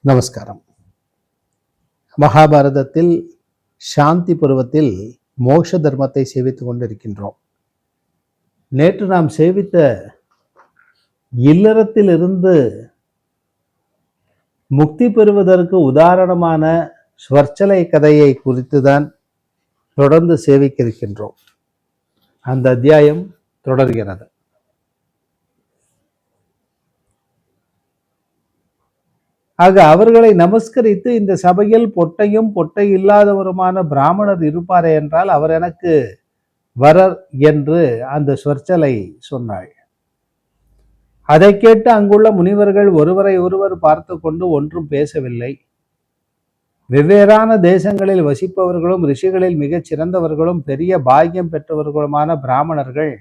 நமஸ்காரம். மகாபாரதத்தில் சாந்தி பருவத்தில் மோட்ச தர்மத்தை சேவித்துக் கொண்டிருக்கின்றோம். நேற்று நாம் சேவித்த இல்லறத்தில் இருந்து முக்தி பெறுவதற்கு உதாரணமான ஸ்வர்ச்சலை கதையை குறித்துதான் தொடர்ந்து சேவிக்க இருக்கின்றோம். அந்த அத்தியாயம் தொடர்கிறது. ஆக அவர்களை நமஸ்கரித்து, இந்த சபையில் பொட்டையும் பொட்டை இல்லாதவருமான பிராமணர் இருப்பாரே என்றால் அவர் எனக்கு வரர் என்று அந்த ஸ்வர்ச்சலை சொன்னாள். அதை கேட்டு அங்குள்ள முனிவர்கள் ஒருவரை ஒருவர் பார்த்து கொண்டு ஒன்றும் பேசவில்லை. வெவ்வேறான தேசங்களில் வசிப்பவர்களும் ரிஷிகளில் மிகச் சிறந்தவர்களும் பெரிய பாக்கியம் பெற்றவர்களுமான பிராமணர்கள்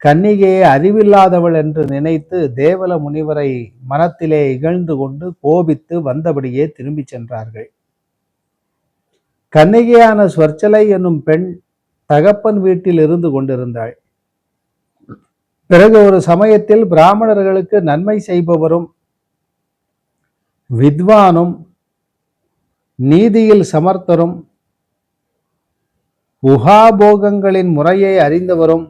கன்னிகையை அறிவில்லாதவள் என்று நினைத்து தேவல முனிவரை மனத்திலே இகழ்ந்து கொண்டு கோபித்து வந்தபடியே திரும்பி சென்றார்கள். கன்னிகையான ஸ்வர்ச்சலை என்னும் பெண் தகப்பன் வீட்டில் இருந்து கொண்டிருந்தாள். பிறகு ஒரு சமயத்தில் பிராமணர்களுக்கு நன்மை செய்பவரும் வித்வானும் நீதியில் சமர்த்தரும் உகாபோகங்களின் முறையை அறிந்தவரும்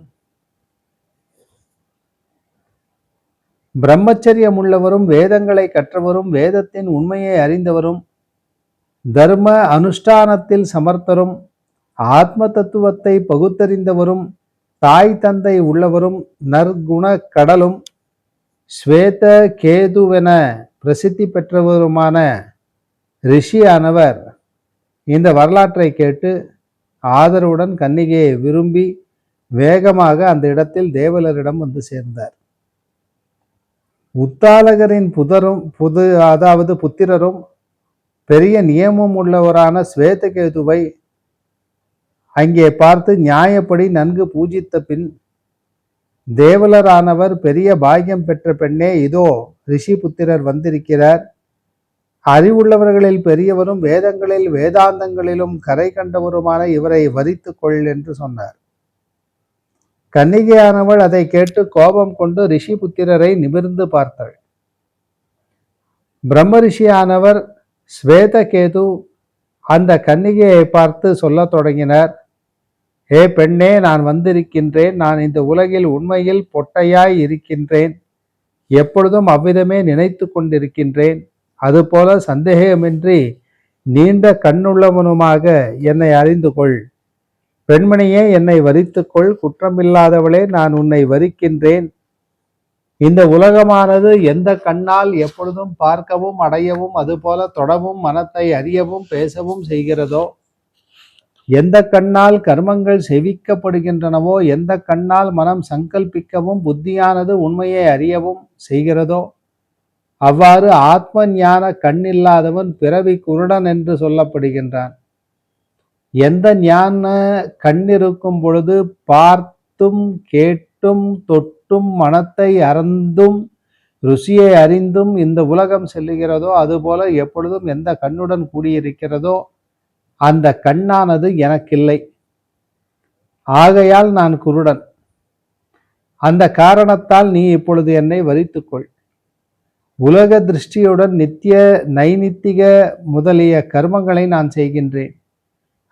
பிரம்மச்சரியம் உள்ளவரும் வேதங்களை கற்றவரும் வேதத்தின் உண்மையை அறிந்தவரும் தர்ம அனுஷ்டானத்தில் சமர்த்தரும் ஆத்ம தத்துவத்தை பகுத்தறிந்தவரும் தாய் தந்தை உள்ளவரும் நற்குண கடலும் ஸ்வேத கேதுவென பிரசித்தி பெற்றவருமான ரிஷியானவர் இந்த வரலாற்றை கேட்டு ஆதரவுடன் கன்னிகையை விரும்பி வேகமாக அந்த இடத்தில் தேவலரிடம் வந்து சேர்ந்தார். உத்தாலகரின் புத்திரரும் பெரிய நியமம் உள்ளவரான ஸ்வேதகேதுவை அங்கே பார்த்து நியாயப்படி நன்கு பூஜித்த பின், தேவலரானவர் பெரிய பாக்கியம் பெற்ற பெண்ணே, இதோ ரிஷி புத்திரர் வந்திருக்கிறார். அறிவுள்ளவர்களில் பெரியவரும் வேதங்களில் வேதாந்தங்களிலும் கரை கண்டவருமான இவரை வரித்து கொள் என்று சொன்னார். கன்னிகையானவள் அதை கேட்டு கோபம் கொண்டு ரிஷி புத்திரரை நிமிர்ந்து பார்த்தாள். பிரம்ம ரிஷியானவர் ஸ்வேதகேது அந்த கன்னிகையை பார்த்து சொல்ல தொடங்கினார். ஏ பெண்ணே, நான் வந்திருக்கின்றேன். நான் இந்த உலகில் உண்மையில் பொட்டையாய் இருக்கின்றேன். எப்பொழுதும் அவ்விதமே நினைத்து கொண்டிருக்கின்றேன். அதுபோல சந்தேகமின்றி நீண்ட கண்ணுள்ளவனுமாக என்னை அறிந்து கொள். பெண்மணியே, என்னை வரித்துக்கொள். குற்றமில்லாதவளே, நான் உன்னை வரிக்கின்றேன். இந்த உலகமானது எந்த கண்ணால் எப்பொழுதும் பார்க்கவும் அடையவும் அதுபோல தொடவும் மனத்தை அறியவும் பேசவும் செய்கிறதோ, எந்த கண்ணால் கர்மங்கள் செவிக்கப்படுகின்றனவோ, எந்த கண்ணால் மனம் சங்கல்பிக்கவும் புத்தியானது உண்மையை அறியவும் செய்கிறதோ, அவ்வாறு ஆத்ம ஞான கண்ணில்லாதவன் பிறவி குருடன் என்று சொல்லப்படுகின்றான். எந்த ஞான கண்ணிருக்கும் பொழுது பார்த்தும் கேட்டும் தொட்டும் மனத்தை அறந்தும் ருசியை அறிந்தும் இந்த உலகம் செல்லுகிறதோ, அதுபோல எப்பொழுதும் எந்த கண்ணுடன் கூடியிருக்கிறதோ அந்த கண்ணானது எனக்கில்லை. ஆகையால் நான் குருடன். அந்த காரணத்தால் நீ இப்பொழுது என்னை வரித்துக்கொள். உலக திருஷ்டியுடன் நித்திய நைனித்திக முதலிய கர்மங்களை நான் செய்கின்றேன்.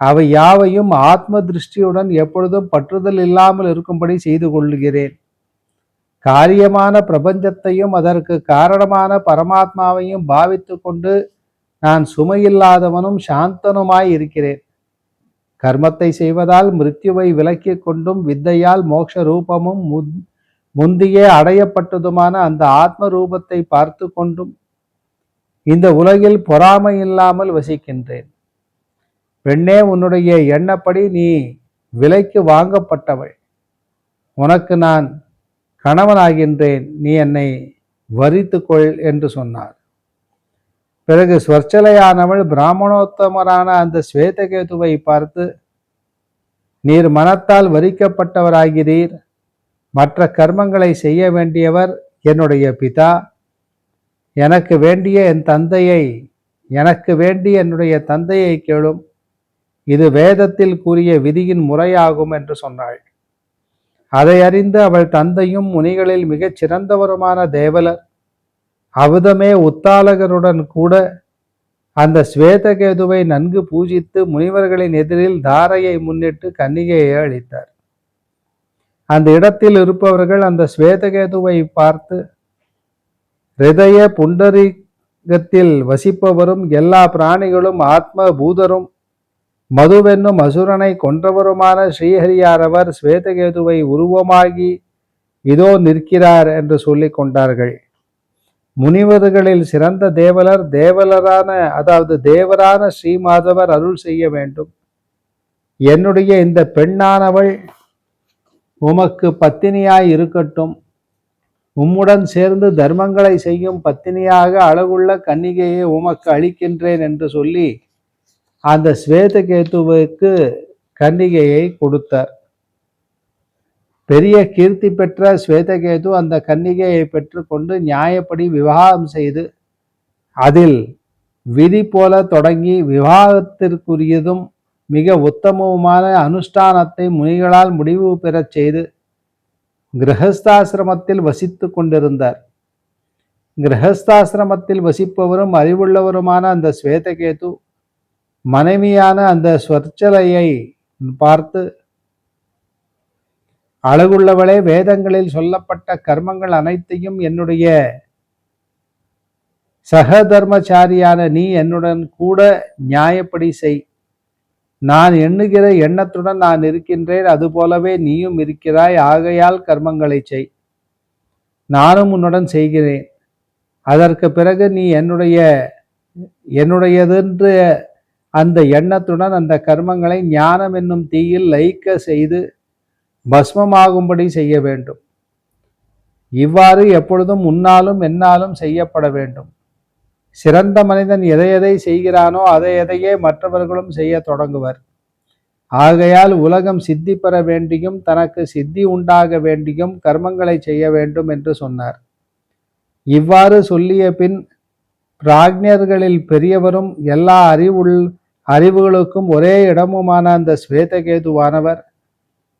அவை யாவையும் ஆத்ம திருஷ்டியுடன் எப்பொழுதும் பற்றுதல் இல்லாமல் இருக்கும்படி செய்து கொள்கிறேன். காரியமான பிரபஞ்சத்தையும் அதற்கு காரணமான பரமாத்மாவையும் பாவித்து கொண்டு நான் சுமையில்லாதவனும் சாந்தனுமாய் இருக்கிறேன். கர்மத்தை செய்வதால் மிருத்யுவை விலக்கி கொண்டும் வித்தையால் மோட்ச ரூபமும் முந்தியே அடையப்பட்டதுமான அந்த ஆத்ம ரூபத்தை பார்த்து கொண்டும் இந்த உலகில் பொறாமை இல்லாமல் வசிக்கின்றேன். பெண்ணே, உன்னுடைய எண்ணப்படி நீ விலைக்கு வாங்கப்பட்டவள். உனக்கு நான் கணவனாகின்றேன். நீ என்னை வரித்துக்கொள் என்று சொன்னார். பிறகு ஸ்வர்ச்சலையானவள் பிராமணோத்தமரான அந்த ஸ்வேதகேதுவை பார்த்து, நீர் மனத்தால் வரிக்கப்பட்டவராகிறீர். மற்ற கர்மங்களை செய்ய வேண்டியவர் என்னுடைய பிதா. எனக்கு வேண்டிய என்னுடைய தந்தையை கேளும். இது வேதத்தில் கூறிய விதியின் முறையாகும் என்று சொன்னாள். அதை அறிந்து அவள் தந்தையும் முனிகளில் மிகச் சிறந்தவருமான தேவலர் அவுதமே உத்தாலகருடன் கூட அந்த ஸ்வேதகேதுவை நன்கு பூஜித்து முனிவர்களின் எதிரில் தாரையை முன்னிட்டு கன்னிகையை அளித்தார். அந்த இடத்தில் இருப்பவர்கள் அந்த ஸ்வேதகேதுவை பார்த்து, ஹிருதய புண்டரீகத்தில் வசிப்பவரும் எல்லா பிராணிகளும் ஆத்ம பூதரும் மதுவென்னும் அசுரனை கொன்றவருமான ஸ்ரீஹரியாரவர் ஸ்வேதகேதுவை உருவமாகி இதோ நிற்கிறார் என்று சொல்லிக் கொண்டார்கள். முனிவர்களில் சிறந்த தேவரான ஸ்ரீமாதவர் அருள் செய்ய வேண்டும். என்னுடைய இந்த பெண்ணானவள் உமக்கு பத்தினியாய் இருக்கட்டும். உம்முடன் சேர்ந்து தர்மங்களை செய்யும் பத்தினியாக அழகுள்ள கன்னிகையை உமக்கு அளிக்கின்றேன் என்று சொல்லி அந்த ஸ்வேதகேதுவுக்கு கன்னிகையை கொடுத்தார். பெரிய கீர்த்தி பெற்ற ஸ்வேதகேது அந்த கன்னிகையை பெற்றுக்கொண்டு நியாயப்படி விவாகம் செய்து அதில் விதி போல தொடங்கி விவாகத்திற்குரியதும் மிக உத்தமவுமான அனுஷ்டானத்தை முனிகளால் முடிவு பெறச் செய்து கிரகஸ்தாசிரமத்தில் வசித்து கொண்டிருந்தார். கிரகஸ்தாசிரமத்தில் வசிப்பவரும் அறிவுள்ளவருமான அந்த ஸ்வேதகேது மனைவியான அந்த ஸ்வர்ச்சலையை பார்த்து, அழகுள்ளவளே, வேதங்களில் சொல்லப்பட்ட கர்மங்கள் அனைத்தையும் என்னுடைய சகதர்மச்சாரியான நீ என்னுடன் கூட நியாயப்படி செய். நான் எண்ணுகிற எண்ணத்துடன் நான் இருக்கின்றேன், அதுபோலவே நீயும் இருக்கிறாய். ஆகையால் கர்மங்களை செய், நானும் உன்னுடன் செய்கிறேன். அதற்கு பிறகு நீ என்னுடையதென்று அந்த எண்ணத்துடன் அந்த கர்மங்களை ஞானம் என்னும் தீயில் லயிக்க செய்து பஸ்மமாகும்படி செய்ய வேண்டும். இவ்வாறு எப்பொழுதும் உன்னாலும் என்னாலும் செய்யப்பட வேண்டும். சிறந்த மனிதன் எதை செய்கிறானோ அதையே மற்றவர்களும் செய்ய தொடங்குவர். ஆகையால் உலகம் சித்தி பெற வேண்டியும் தனக்கு சித்தி உண்டாக வேண்டியும் கர்மங்களை செய்ய வேண்டும் என்று சொன்னார். இவ்வாறு சொல்லிய பின் பிராஜ்ஞர்களில் பெரியவரும் எல்லா அறிவுகளுக்கும் ஒரே இடமுமான அந்த ஸ்வேதகேதுவானவர்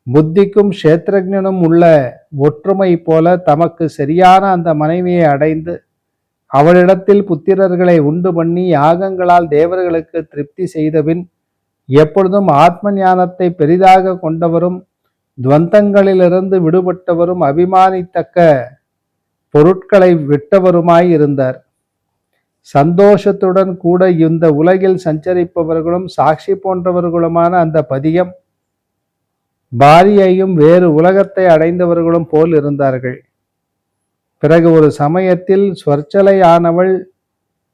புத்திக்கும் க்ஷேத்திரஜனும் உள்ள ஒற்றுமை போல தமக்கு சரியான அந்த மனைவியை அடைந்து அவளிடத்தில் புத்திரர்களை உண்டு பண்ணி யாகங்களால் தேவர்களுக்கு திருப்தி செய்தபின் எப்பொழுதும் ஆத்ம ஞானத்தை பெரிதாக கொண்டவரும் துவந்தங்களிலிருந்து விடுபட்டவரும் அபிமானித்தக்க பொருட்களை விட்டவருமாய் இருந்தார். சந்தோஷத்துடன் கூட இந்த உலகில் சஞ்சரிப்பவர்களும் சாட்சி போன்றவர்களுமான அந்த பதியம் பாரியையும் வேறு உலகத்தை அடைந்தவர்களும் போல் இருந்தார்கள். பிறகு ஒரு சமயத்தில் ஸ்வர்ச்சலையானவள்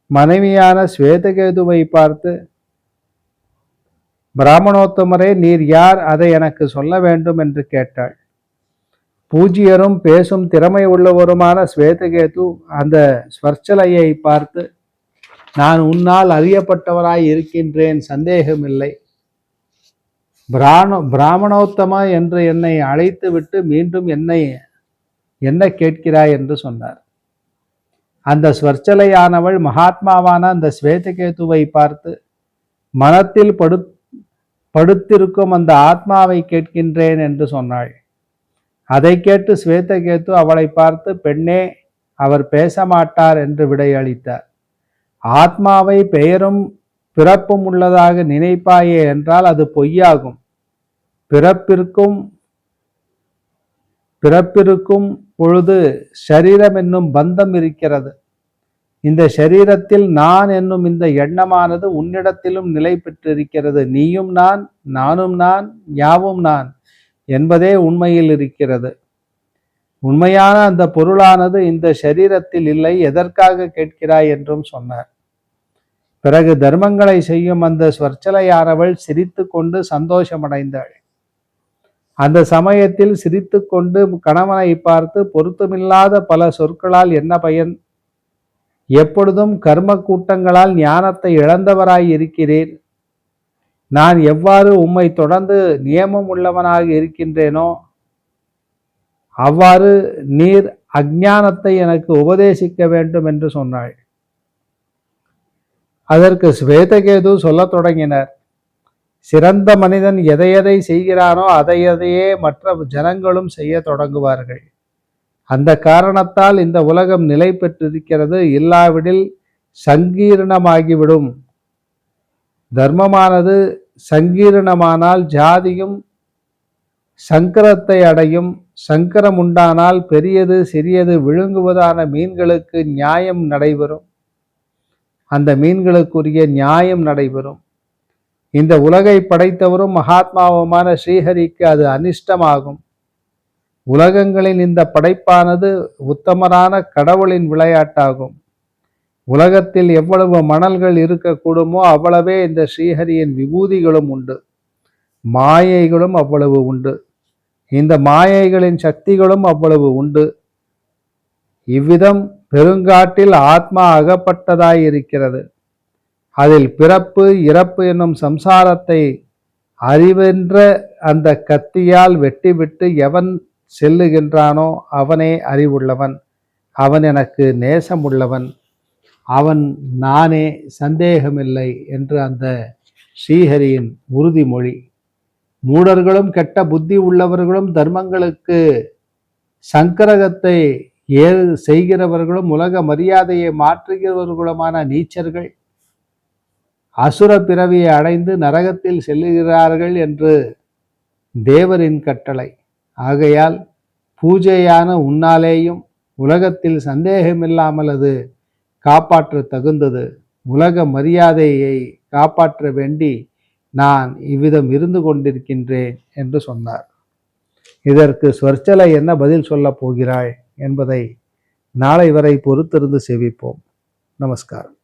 மனைவியான ஸ்வேதகேதுவை பார்த்து, பிராமணோத்தமரே, நீர் யார்? அதை எனக்கு சொல்ல வேண்டும் என்று கேட்டாள். பூஜ்யரும் பேசும் திறமை உள்ளவருமான ஸ்வேதகேது அந்த ஸ்வர்ச்சலையை பார்த்து, நான் உன்னால் அறியப்பட்டவராய் இருக்கின்றேன், சந்தேகமில்லை. பிராமணோத்தம என்று என்னை அழைத்து விட்டு மீண்டும் என்ன கேட்கிறாய் என்று சொன்னார். அந்த ஸ்வர்ச்சலையானவள் மகாத்மாவான அந்த ஸ்வேதகேதுவை பார்த்து, மனத்தில் படுத்திருக்கும் அந்த ஆத்மாவை கேட்கின்றேன் என்று சொன்னாள். அதை கேட்டு ஸ்வேதகேது அவளை பார்த்து, பெண்ணே, அவர் பேச மாட்டார் என்று விடையளித்தார். ஆத்மாவை பெயரும் பிறப்பும் உள்ளதாக நினைப்பாயே என்றால் அது பொய்யாகும். பிறப்பிருக்கும் பொழுது ஷரீரம் என்னும் பந்தம் இருக்கிறது. இந்த ஷரீரத்தில் நான் என்னும் இந்த எண்ணமானது உன்னிடத்திலும் நிலை பெற்றிருக்கிறது. நீயும் நான், நானும் நான், யாவும் நான் என்பதே உண்மையில் இருக்கிறது. உண்மையான அந்த பொருளானது இந்த ஷரீரத்தில் இல்லை. எதற்காக கேட்கிறாய் என்றும் சொன்னார். பிறகு தர்மங்களை செய்யும் அந்த ஸ்வர்ச்சலையானவள் சிரித்து கொண்டு சந்தோஷமடைந்தாள். அந்த சமயத்தில் சிரித்து கொண்டு கணவனை பார்த்து, பொருத்தமில்லாத பல சொற்களால் என்ன பயன்? எப்பொழுதும் கர்ம கூட்டங்களால் ஞானத்தை இழந்தவராய் இருக்கிறேன். நான் எவ்வாறு உம்மை தொடர்ந்து நியமம் உள்ளவனாக இருக்கின்றேனோ அவ்வாறு நீர் அஞ்ஞானத்தை எனக்கு உபதேசிக்க வேண்டும் என்று சொன்னாள். அதற்கு ஸ்வேதகேது சொல்லத் தொடங்கினர். சிறந்த மனிதன் எதை செய்கிறானோ அதையே மற்ற ஜனங்களும் செய்ய தொடங்குவார்கள். அந்த காரணத்தால் இந்த உலகம் நிலை பெற்றிருக்கிறது. இல்லாவிடில் சங்கீர்ணமாகிவிடும். தர்மமானது சங்கீர்ணமானால் ஜாதியும் சங்கரத்தை அடையும். சங்கரம் உண்டானால் பெரியது சிறியது விழுங்குவதான மீன்களுக்கு நியாயம் நடைபெறும். அந்த மீன்களுக்குரிய நியாயம் நடைபெறும். இந்த உலகை படைத்தவரும் மகாத்மாவுமான ஸ்ரீஹரிக்கு அது அனிஷ்டமாகும். உலகங்களின் இந்த படைப்பானது உத்தமரான கடவுளின் விளையாட்டாகும். உலகத்தில் எவ்வளவு மணல்கள் இருக்கக்கூடுமோ அவ்வளவே இந்த ஸ்ரீஹரியின் விபூதிகளும் உண்டு, மாயைகளும் அவ்வளவு உண்டு. இந்த மாயைகளின் சக்திகளும் அவ்வளவு உண்டு. இவ்விதம் பெருங்காட்டில் ஆத்மா அகப்பட்டதாய் இருக்கிறது. அதில் பிறப்பு இறப்பு என்னும் சம்சாரத்தை அறிவென்ற அந்த கத்தியால் வெட்டிவிட்டு எவன் செல்லுகின்றானோ அவனே அறிவுள்ளவன். அவன் எனக்கு நேசமுள்ளவன். அவன் நானே, சந்தேகமில்லை என்று அந்த ஸ்ரீஹரியின் உறுதிமொழி. மூடர்களும் கெட்ட புத்தி உள்ளவர்களும் தர்மங்களுக்கு சங்கரகத்தை செய்கிறவர்களும் உலக மரியாதையை மாற்றுகிறவர்களுமான நீச்சர்கள் அசுர பிறவியை அடைந்து நரகத்தில் செல்லுகிறார்கள் என்று தேவரின் கட்டளை. ஆகையால் பூஜையான உன்னாலேயும் உலகத்தில் சந்தேகமில்லாமல் அது காப்பாற்ற தகுந்தது. உலக மரியாதையை காப்பாற்ற வேண்டி நான் இவ்விதம் இருந்து கொண்டிருக்கின்றேன் என்று சொன்னார். இதற்கு ஸ்வர்ச்சலை என்ன பதில் சொல்லப் போகிறாள் என்பதை நாளை வரை பொறுத்திருந்து செவிப்போம். நமஸ்காரம்.